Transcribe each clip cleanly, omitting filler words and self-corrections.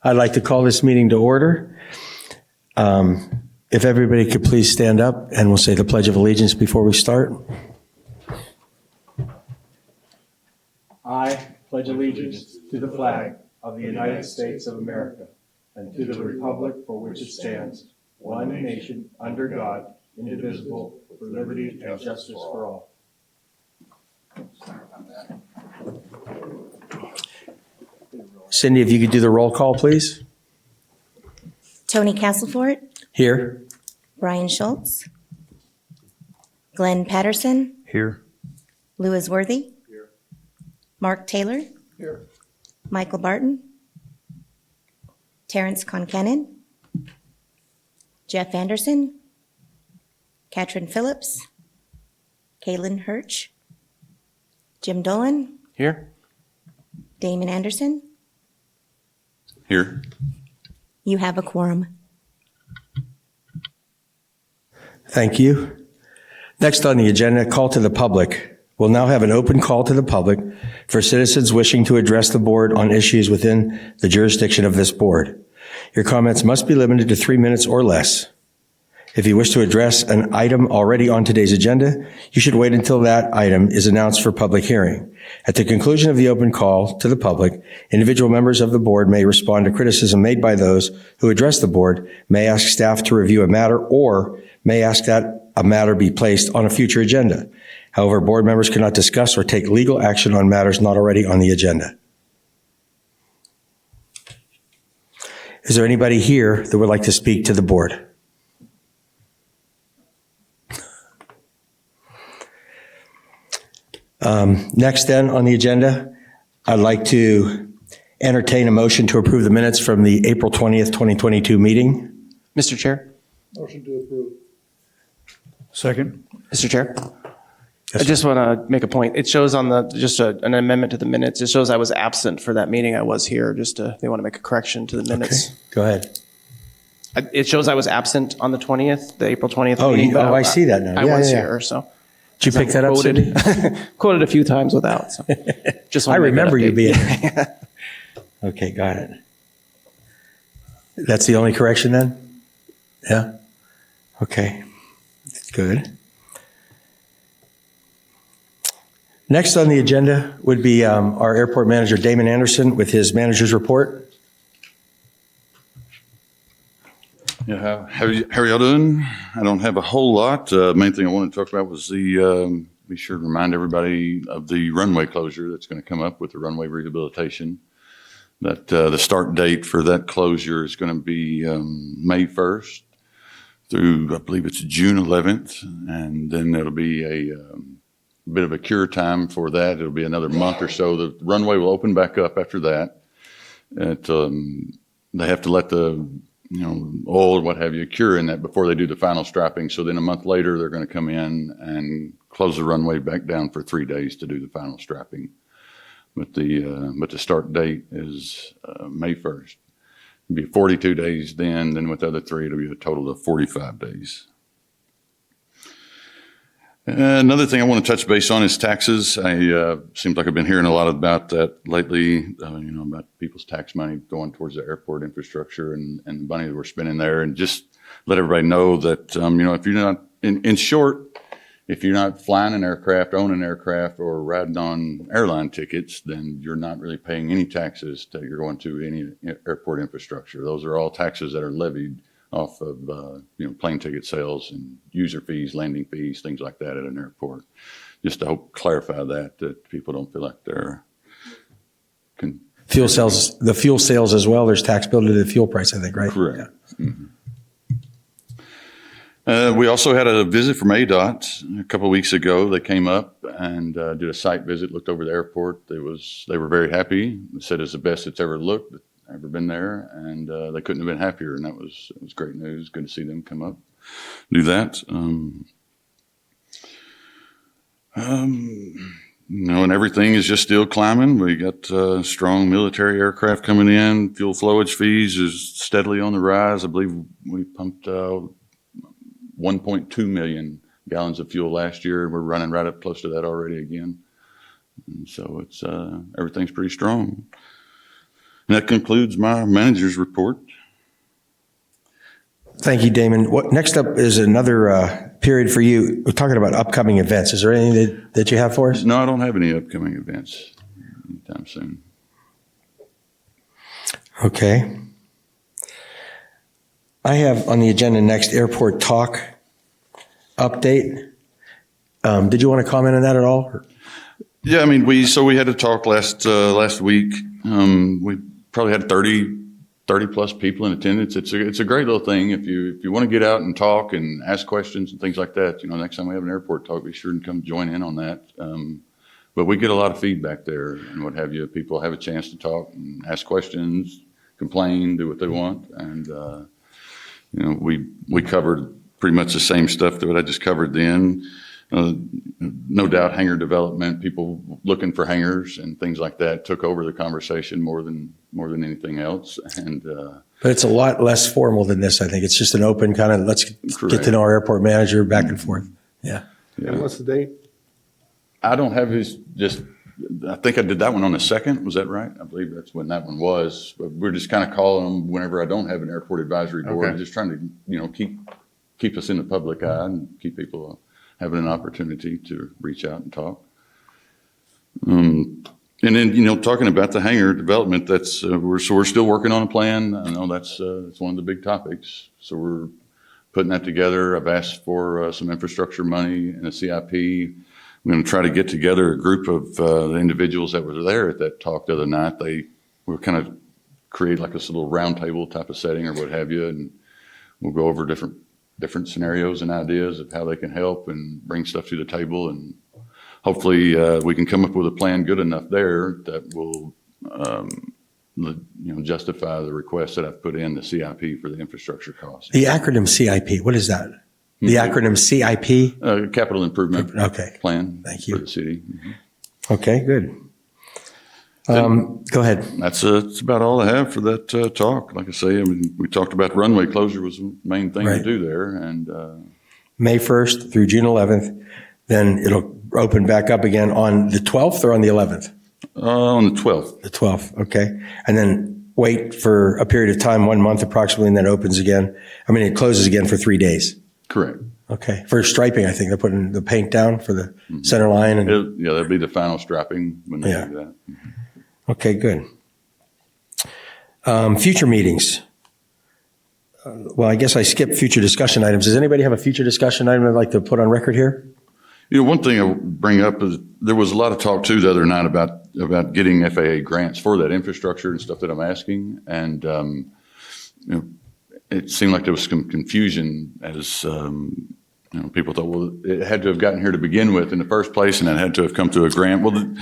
I'd like to call this meeting to order. If everybody could please stand up and we'll say the Pledge of Allegiance before we start. I pledge allegiance to the flag of the United States of America and to the republic for which it stands, one nation, under God, indivisible, with liberty and justice for all. Cindy, if you could do the roll call, please. Tony Castlefort. Here. Brian Schultz. Glenn Patterson. Here. Louis Worthy. Here. Mark Taylor. Here. Michael Barton. Terrence Concanon. Jeff Anderson. Katrin Phillips. Kaylin Hirsch. Jim Dolan. Here. Damon Anderson. Here. You have a quorum. Thank you. Next on the agenda, call to the public. We'll now have an open call to the public for citizens wishing to address the board on issues within the jurisdiction of this board. Your comments must be limited to 3 minutes or less. If you wish to address an item already on today's agenda, you should wait until that item is announced for public hearing. At the conclusion of the open call to the public, individual members of the board may respond to criticism made by those who address the board, may ask staff to review a matter, or may ask that a matter be placed on a future agenda. However, board members cannot discuss or take legal action on matters not already on the agenda. Is there anybody here that would like to speak to the board? Next then on the agenda, I'd like to entertain a motion to approve the minutes from the April 20th, 2022 meeting. Mr. Chair. Motion to approve. Second. Mr. Chair. Yes, I just want to make a point. It shows on the, an amendment to the minutes. It shows I was absent for that meeting. I was here. They want to make a correction to the minutes. Okay, go ahead. It shows I was absent on the 20th, the April 20th Oh, meeting. I see that now. I was here, so. Did you pick that up, Cindy? Quoted a few times without. So. Just I want to make that remember you update. being there. Okay, got it. That's the only correction then? Yeah? Okay, good. Next on the agenda would be our airport manager, Damon Anderson, with his manager's report. Yeah, how are y'all doing? I don't have a whole lot. Main thing I wanted to talk about was be sure to remind everybody of the runway closure that's going to come up with the runway rehabilitation. That the start date for that closure is going to be May 1st through, I believe it's June 11th. And then there'll be a bit of a cure time for that. It'll be another month or so. The runway will open back up after that. They have to let the oil or what have you cure in that before they do the final strapping. So then a month later, they're going to come in and close the runway back down for 3 days to do the final strapping. But the start date is May 1st. It'll be 42 days then with the other 3, it'll be a total of 45 days. Another thing I want to touch base on is taxes. Seems like I've been hearing a lot about that lately, about people's tax money going towards the airport infrastructure and the money that we're spending there. And just let everybody know that, if you're not, in short, if you're not flying an aircraft, owning an aircraft, or riding on airline tickets, then you're not really paying any taxes that you're going to any airport infrastructure. Those are all taxes that are levied off of plane ticket sales and user fees, landing fees, things like that at an airport. Just to hope clarify that people don't feel like they're Fuel sales as well. There's tax billed to the fuel price, I think, right? Correct. Yeah. Mm-hmm. We also had a visit from ADOT a couple of weeks ago. They came up and did a site visit, looked over the airport. They were very happy. They said it's the best it's ever looked. Ever been there, and they couldn't have been happier, and it was great news. Good to see them come up, do that. And everything is just still climbing. We got strong military aircraft coming in. Fuel flowage fees is steadily on the rise. I believe we pumped 1.2 million gallons of fuel last year. We're running right up close to that already again. And so it's everything's pretty strong. And that concludes my manager's report. Thank you, Damon. Next up is another period for you. We're talking about upcoming events. Is there anything that you have for us? No, I don't have any upcoming events anytime soon. Okay. I have on the agenda next airport talk update. Did you want to comment on that at all? Yeah, I mean, we had a talk last week. We probably had 30 plus people in attendance. It's a great little thing. If you want to get out and talk and ask questions and things like that, next time we have an airport talk, be sure and come join in on that. But we get a lot of feedback there and what have you. People have a chance to talk and ask questions, complain, do what they want. And, we covered pretty much the same stuff that I just covered then. No doubt hangar development, people looking for hangars and things like that took over the conversation more than anything else. And But it's a lot less formal than this, I think. It's just an open kind of, let's get to know our airport manager back and forth. Yeah. And what's the date? I don't have I think I did that one on the 2nd. Was that right? I believe that's when that one was. But we're just kind of calling them whenever I don't have an airport advisory board. Okay. Just trying to, keep us in the public eye and keep people having an opportunity to reach out and talk. And then, talking about the hangar development, that's, we're still working on a plan. I know that's one of the big topics. So we're putting that together. I've asked for some infrastructure money and a CIP. I'm going to try to get together a group of the individuals that were there at that talk the other night. We'll kind of create like this little round table type of setting or what have you. And we'll go over different scenarios and ideas of how they can help and bring stuff to the table. And hopefully we can come up with a plan good enough there that will, justify the request that I've put in the CIP for the infrastructure costs. The acronym CIP, what is that? The acronym CIP? Capital Improvement Plan. Thank you. For the city. Mm-hmm. Okay, good. Go ahead. That's about all I have for that talk. Like I say, we talked about runway closure was the main thing to do there. And May 1st through June 11th. Then it'll open back up again on the 12th or on the 11th? On the 12th. The 12th, okay. And then wait for a period of time, 1 month approximately, and then it opens again. It closes again for 3 days. Correct. Okay. For striping, I think they're putting the paint down for the center line. And that'll be the final strapping when they do that. Okay, good. Future meetings. Well, I guess I skipped future discussion items. Does anybody have a future discussion item I'd like to put on record here? One thing I'll bring up is there was a lot of talk too the other night about getting FAA grants for that infrastructure and stuff that I'm asking. And, it seemed like there was some confusion as, people thought, well, it had to have gotten here to begin with in the first place and it had to have come through a grant. Well,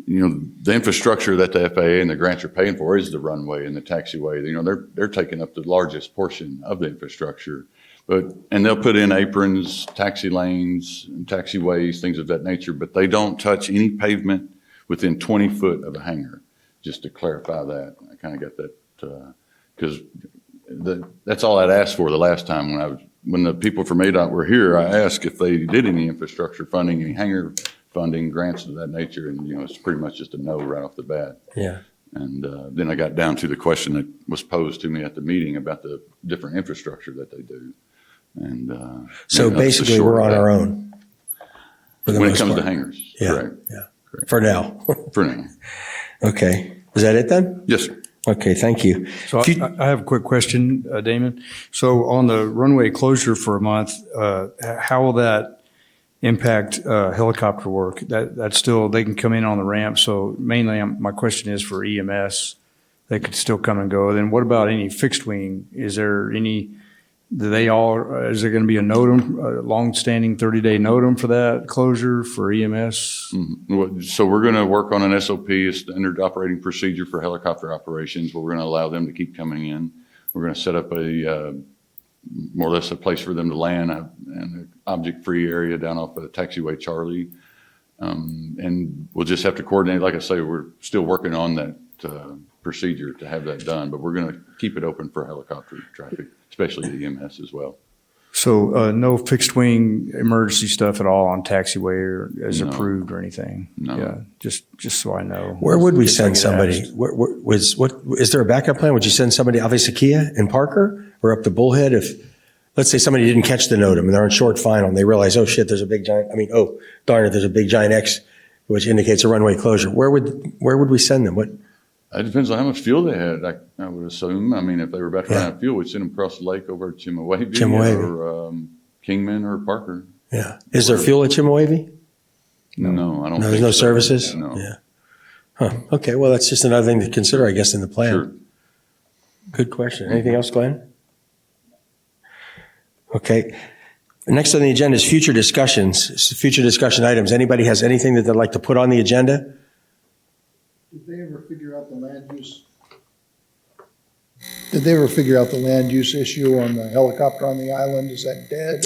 the infrastructure that the FAA and the grants are paying for is the runway and the taxiway. They're taking up the largest portion of the infrastructure. And they'll put in aprons, taxi lanes, and taxiways, things of that nature, but they don't touch any pavement within 20 foot of a hangar, just to clarify that. I kind of got that, because that's all I'd asked for the last time when the people from ADOT were here. I asked if they did any infrastructure funding, any hangar funding, grants of that nature, and it's pretty much just a no right off the bat. Yeah. And then I got down to the question that was posed to me at the meeting about the different infrastructure that they do. And so basically, we're on our own. When it comes to hangars. Yeah. Correct. Yeah. Correct. For now. For now. Okay. Is that it then? Yes, sir. Okay. Thank you. So I have a quick question, Damon. So on the runway closure for a month, how will that impact helicopter work? That's still, they can come in on the ramp. So mainly my question is for EMS. They could still come and go. Then what about any fixed wing? Is there any, is there going to be a NOTAM, a long-standing 30-day NOTAM for that closure for EMS? Mm-hmm. So we're going to work on an SOP, a standard operating procedure for helicopter operations, where we're going to allow them to keep coming in. We're going to set up more or less a place for them to land and an object-free area down off of the taxiway Charlie. And we'll just have to coordinate. Like I say, we're still working on that procedure to have that done, but we're going to keep it open for helicopter traffic, especially the EMS as well. So no fixed wing emergency stuff at all on taxiway or as No. approved or anything? No. Yeah, just so I know. Where would we Just so I send get somebody? asked. Is there a backup plan? Would you send somebody, obviously Kia in Parker or up to Bullhead if, let's say somebody didn't catch the NOTAM and they're on short final and they realize, oh shit, there's a big giant, oh darn it, there's a big giant X, which indicates a runway closure. Where would we send them? What? It depends on how much fuel they had, I would assume. I mean, if they were about to run out of fuel, we'd send them across the lake over to Chimawavy or Kingman or Parker. Yeah. Is there fuel at Chimawavy? No, I don't No, think there's no so. services? No. Yeah. Huh. Okay, well, that's just another thing to consider, I guess, in the plan. Sure. Good question. Anything else, Glenn? Okay. Next on the agenda is future discussions, future discussion items. Anybody has anything that they'd like to put on the agenda? Did they ever figure out the land use? Did they ever figure out the land use issue on the helicopter on the island? Is that dead?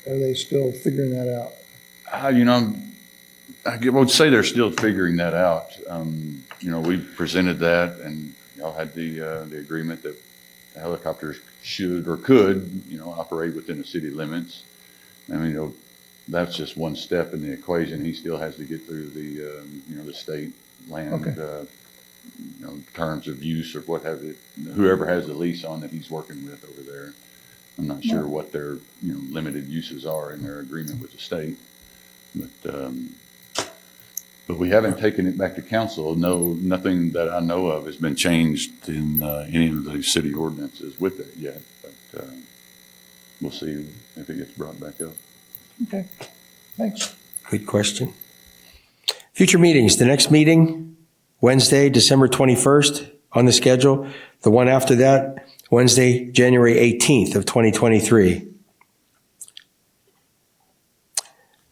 Are they still figuring that out? I would say they're still figuring that out. We presented that and y'all had the agreement that the helicopters should or could, operate within the city limits. I mean, that's just one step in the equation. He still has to get through the state land, Okay. terms of use or what have you, whoever has the lease on that he's working with over there. I'm not sure what their, limited uses are in their agreement with the state. But we haven't taken it back to council. No, nothing that I know of has been changed in any of the city ordinances with it yet. But we'll see if it gets brought back up. Okay, thanks. Good question. Future meetings. The next meeting, Wednesday, December 21st on the schedule. The one after that, Wednesday, January 18th of 2023.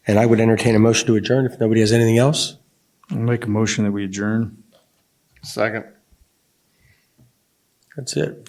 And I would entertain a motion to adjourn if nobody has anything else. I'll make a motion that we adjourn. Second. That's it.